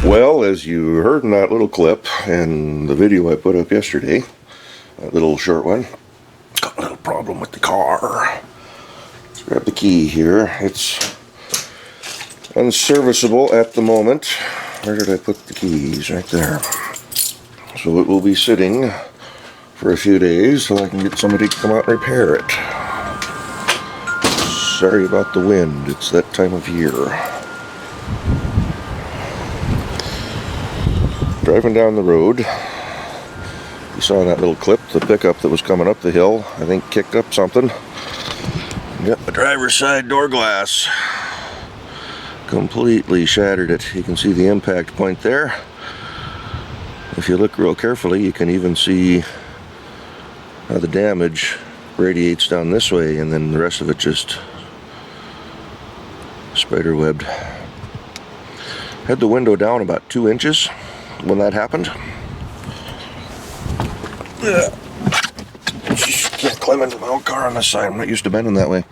Well, as you heard in that little clip and the video I put up yesterday, that little short one, got a little problem with the car. Let's grab the key here. It's unserviceable at the moment. Where did I put the keys? Right there. So it will be sitting for a few days so I can get somebody to come out and repair it. Sorry about the wind. It's that time of year. Driving down the road, you saw in that little clip, the pickup that was coming up the hill, I think kicked up something. Got the driver's side door glass. Completely shattered it. You can see the impact point there. If you look real carefully, you can even see how the damage radiates down this way, and then the rest of it just spiderwebbed. Had the window down about 2 inches when that happened. Can't climb into my own car on this side. I'm not used to bending that way.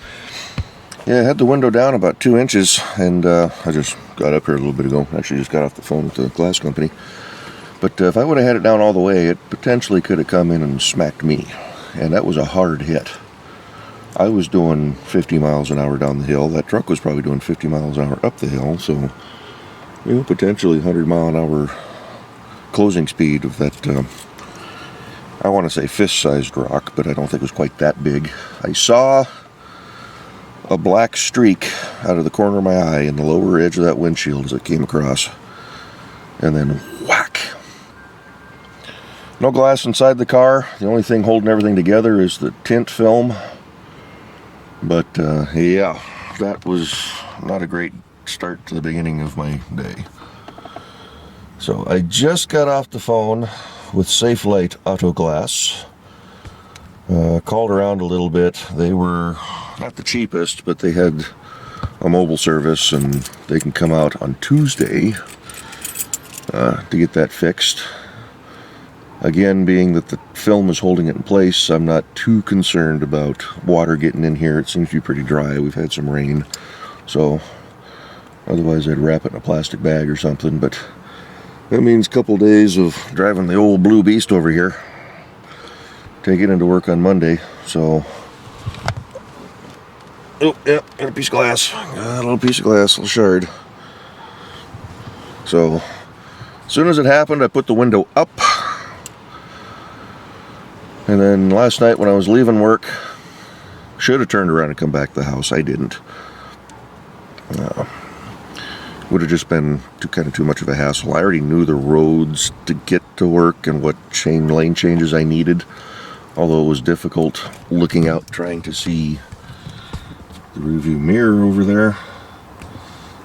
Yeah, I had the window down about 2 inches, and I just got up here a little bit ago. Actually, just got off the phone with the glass company. But if I would have had it down all the way, it potentially could have come in and smacked me. And that was a hard hit. I was doing 50 miles an hour down the hill. That truck was probably doing 50 miles an hour up the hill. So, you know, potentially 100 mile an hour closing speed of that, I want to say fist-sized rock, but I don't think it was quite that big. I saw a black streak out of the corner of my eye in the lower edge of that windshield as it came across. And then whack. No glass inside the car. The only thing holding everything together is the tint film. But yeah, that was not a great start to the beginning of my day. So I just got off the phone with Safe Light Auto Glass. Called around a little bit. They were not the cheapest, but they had a mobile service, and they can come out on Tuesday to get that fixed. Again, being that the film is holding it in place, I'm not too concerned about water getting in here. It seems to be pretty dry. We've had some rain, so otherwise I'd wrap it in a plastic bag or something, but that means a couple days of driving the old blue beast over here. Take it into work on Monday, so... Oh, yeah, got a piece of glass. Got a little piece of glass, a little shard. So, as soon as it happened, I put the window up. And then last night when I was leaving work, should have turned around and come back to the house. I didn't. Would have just been too much of a hassle. I already knew the roads to get to work and what lane changes I needed. Although it was difficult looking out, trying to see the rearview mirror over there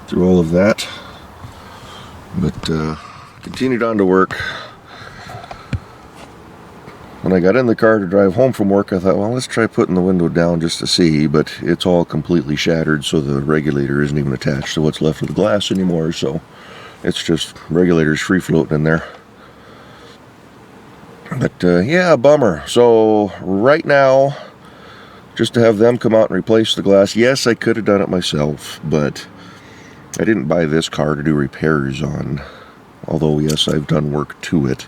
through all of that. But continued on to work. When I got in the car to drive home from work, I thought, well, let's try putting the window down just to see, but it's all completely shattered, so the regulator isn't even attached to what's left of the glass anymore, so it's just regulators free floating in there. But yeah, bummer. So right now, just to have them come out and replace the glass, yes, I could have done it myself, but I didn't buy this car to do repairs on, although yes, I've done work to it.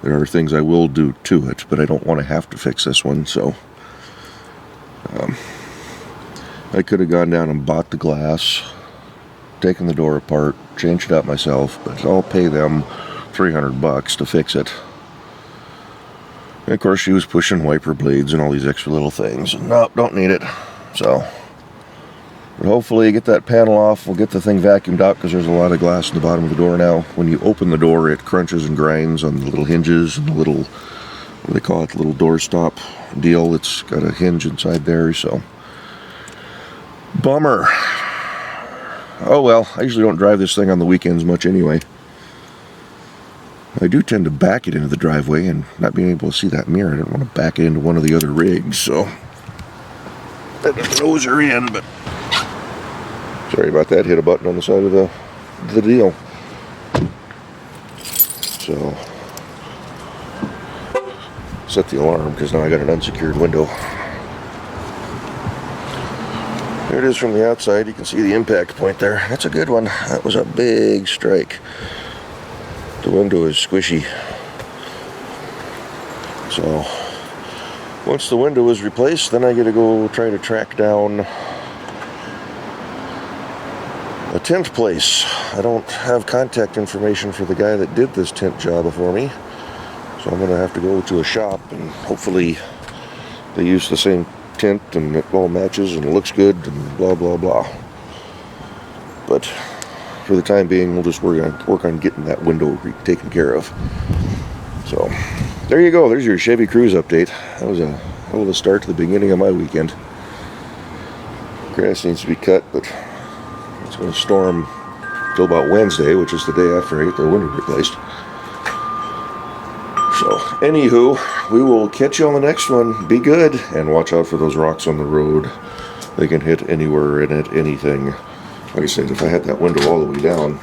There are things I will do to it, but I don't want to have to fix this one, so I could have gone down and bought the glass, taken the door apart, changed it out myself, but I'll pay them $300 to fix it. And of course, she was pushing wiper blades and all these extra little things. Nope, don't need it. So, but hopefully get that panel off. We'll get the thing vacuumed out because there's a lot of glass in the bottom of the door now. When you open the door, it crunches and grinds on the little hinges and the little, what do they call it, the little door stop deal. It's got a hinge inside there, so bummer. Oh well, I usually don't drive this thing on the weekends much anyway. I do tend to back it into the driveway, and not being able to see that mirror, I don't want to back it into one of the other rigs, so that those are in, but sorry about that, hit a button on the side of the deal. So, set the alarm, because now I got an unsecured window. There it is from the outside. You can see the impact point there. That's a good one. That was a big strike. The window is squishy. So once the window is replaced, then I get to go try to track down a tint place. I don't have contact information for the guy that did this tint job for me. So I'm going to have to go to a shop and hopefully they use the same tint and it all matches and looks good and blah blah blah. But for the time being, we'll just work on getting that window taken care of. So there you go. There's your Chevy Cruze update. That was a hell of a start to the beginning of my weekend. Grass needs to be cut, but it's going to storm till about Wednesday, which is the day after I get the window replaced. So, anywho, we will catch you on the next one. Be good, and watch out for those rocks on the road. They can hit anywhere and at anything. Like I said, if I had that window all the way down,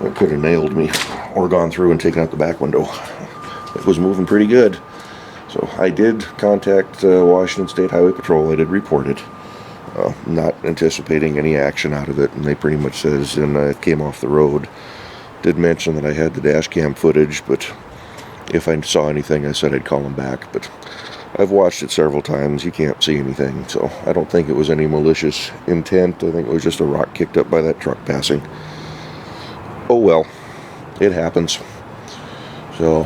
it could have nailed me, or gone through and taken out the back window. It was moving pretty good. So, I did contact Washington State Highway Patrol. I did report it. Not anticipating any action out of it, and they pretty much says, and it came off the road. Did mention that I had the dash cam footage, but if I saw anything, I said I'd call him back, but I've watched it several times. You can't see anything, so I don't think it was any malicious intent. I think it was just a rock kicked up by that truck passing. Oh well, it happens. So,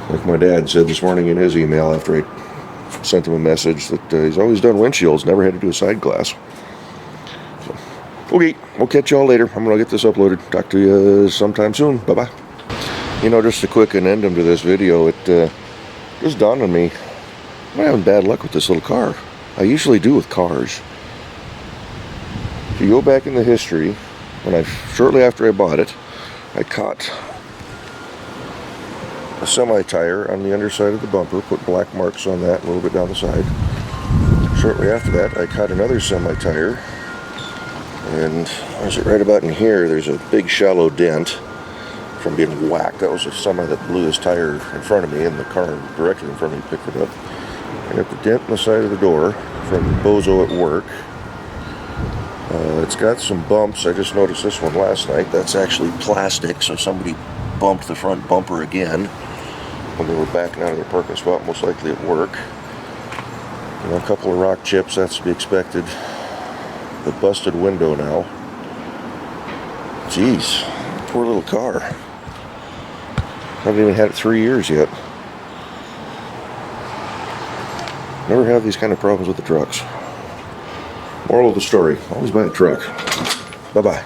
like my dad said this morning in his email after I sent him a message that he's always done windshields, never had to do a side glass. So, okay, we'll catch y'all later. I'm going to get this uploaded. Talk to you sometime soon. Bye-bye. You know, just a quick addendum to this video, it just dawned on me, I'm having bad luck with this little car. I usually do with cars. If you go back in the history, shortly after I bought it, I caught a semi-tire on the underside of the bumper, put black marks on that a little bit down the side. Shortly after that, I caught another semi-tire, and is it right about in here, there's a big shallow dent from being whacked. That was a semi that blew his tire in front of me, and the car directly in front of me picked it up. I got the dent in the side of the door from Bozo at work. It's got some bumps. I just noticed this one last night. That's actually plastic, so somebody bumped the front bumper again when they were backing out of their parking spot, most likely at work. And a couple of rock chips, that's to be expected. The busted window now. Jeez, poor little car. Haven't even had it 3 years yet. Never have these kind of problems with the trucks. Moral of the story, always buy a truck. Bye-bye.